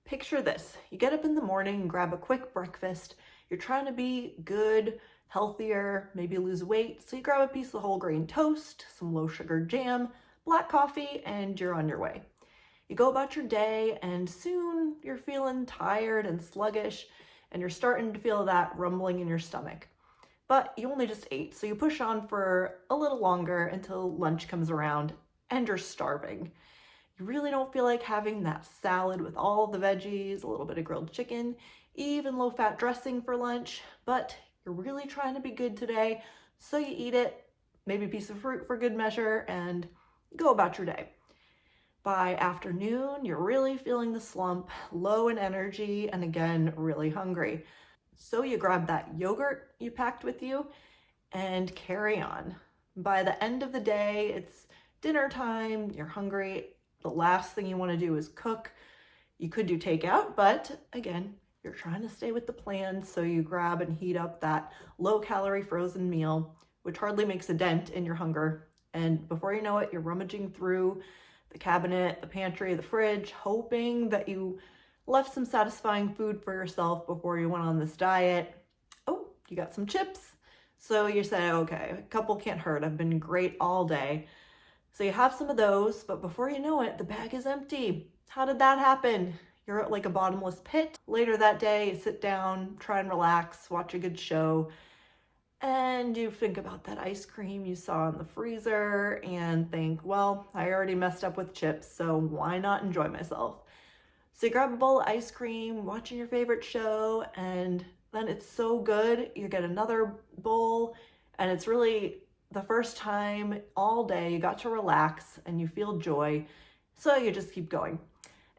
Picture this. You get up in the morning and grab a quick breakfast. You're trying to be good, healthier, maybe lose weight. So you grab a piece of whole grain toast, some low sugar jam, black coffee, and you're on your way. You go about your day and soon you're feeling tired and sluggish and you're starting to feel that rumbling in your stomach. But you only just ate, so you push on for a little longer until lunch comes around and you're starving. You really don't feel like having that salad with all the veggies, a little bit of grilled chicken, even low-fat dressing for lunch, but you're really trying to be good today, so you eat it, maybe a piece of fruit for good measure, and go about your day. By afternoon, you're really feeling the slump, low in energy, and again, really hungry. So you grab that yogurt you packed with you and carry on. By the end of the day, it's dinner time, you're hungry. The last thing you want to do is cook. You could do takeout, but again, you're trying to stay with the plan, so you grab and heat up that low-calorie frozen meal, which hardly makes a dent in your hunger. And before you know it, you're rummaging through the cabinet, the pantry, the fridge, hoping that you left some satisfying food for yourself before you went on this diet. Oh, you got some chips. So you say, okay, a couple can't hurt. I've been great all day. So you have some of those, but before you know it, the bag is empty. How did that happen? You're at like a bottomless pit. Later that day, you sit down, try and relax, watch a good show, and you think about that ice cream you saw in the freezer and think, well, I already messed up with chips, so why not enjoy myself? So you grab a bowl of ice cream, watching your favorite show, and then it's so good, you get another bowl, and it's really the first time all day you got to relax and you feel joy, so you just keep going.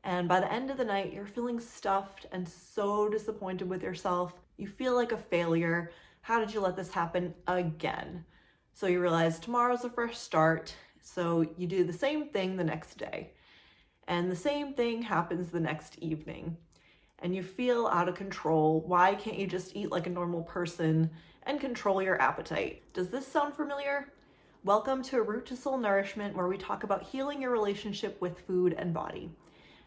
And by the end of the night, you're feeling stuffed and so disappointed with yourself. You feel like a failure. How did you let this happen again? So you realize tomorrow's a fresh start, so you do the same thing the next day. And the same thing happens the next evening. And you feel out of control. Why can't you just eat like a normal person and control your appetite? Does this sound familiar? Welcome to A Route to Soul Nourishment, where we talk about healing your relationship with food and body.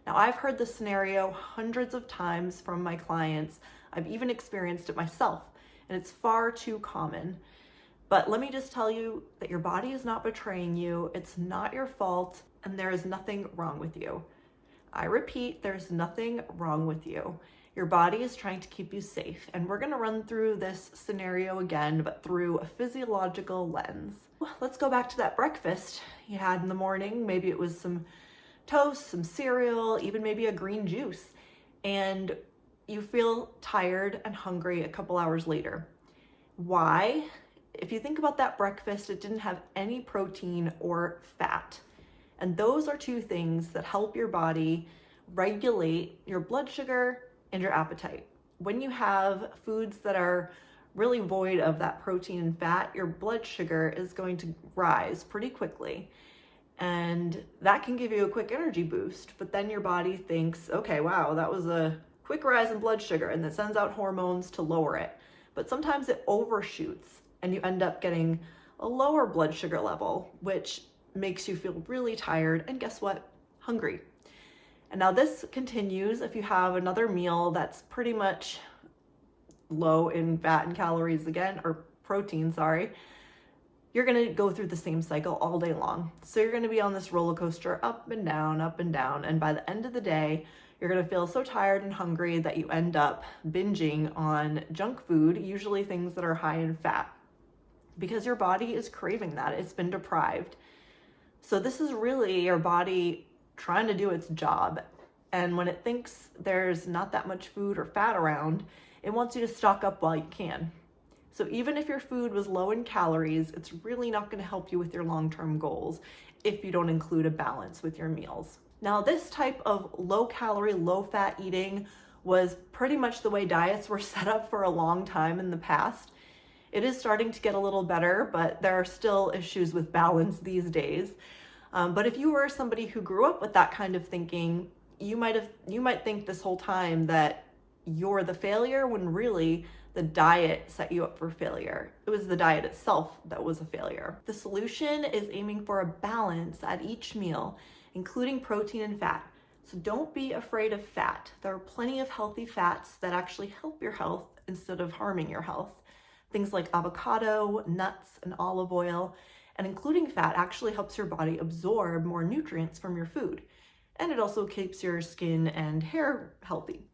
Now, I've heard this scenario hundreds of times from my clients. I've even experienced it myself, and it's far too common. But let me just tell you that your body is not betraying you. It's not your fault, and there is nothing wrong with you. I repeat, there's nothing wrong with you. Your body is trying to keep you safe, and we're going to run through this scenario again, but through a physiological lens. Well, let's go back to that breakfast you had in the morning. Maybe it was some toast, some cereal, even maybe a green juice, and you feel tired and hungry a couple hours later. Why? If you think about that breakfast, it didn't have any protein or fat. And those are two things that help your body regulate your blood sugar and your appetite. When you have foods that are really void of that protein and fat, your blood sugar is going to rise pretty quickly. And that can give you a quick energy boost, but then your body thinks, okay, wow, that was a quick rise in blood sugar, and it sends out hormones to lower it. But sometimes it overshoots and you end up getting a lower blood sugar level, which makes you feel really tired and guess what? Hungry. And now this continues if you have another meal that's pretty much low in fat and calories again, or protein, sorry. You're going to go through the same cycle all day long. So you're going to be on this roller coaster up and down, up and down. And by the end of the day, you're going to feel so tired and hungry that you end up binging on junk food, usually things that are high in fat, because your body is craving that. It's been deprived. So this is really your body trying to do its job. And when it thinks there's not that much food or fat around, it wants you to stock up while you can. So even if your food was low in calories, it's really not going to help you with your long-term goals if you don't include a balance with your meals. Now, this type of low-calorie, low-fat eating was pretty much the way diets were set up for a long time in the past. It is starting to get a little better, but there are still issues with balance these days. But if you were somebody who grew up with that kind of thinking, you might think this whole time that you're the failure when really the diet set you up for failure. It was the diet itself that was a failure. The solution is aiming for a balance at each meal, including protein and fat. So don't be afraid of fat. There are plenty of healthy fats that actually help your health instead of harming your health. Things like avocado, nuts, and olive oil, and including fat actually helps your body absorb more nutrients from your food. And it also keeps your skin and hair healthy.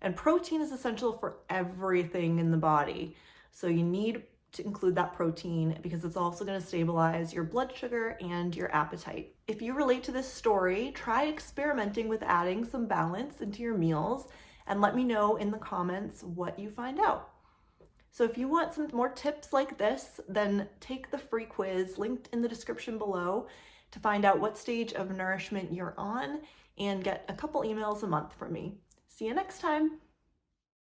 And protein is essential for everything in the body. So you need to include that protein because it's also going to stabilize your blood sugar and your appetite. If you relate to this story, try experimenting with adding some balance into your meals and let me know in the comments what you find out. So if you want some more tips like this, then take the free quiz linked in the description below to find out what stage of nourishment you're on and get a couple emails a month from me. See you next time.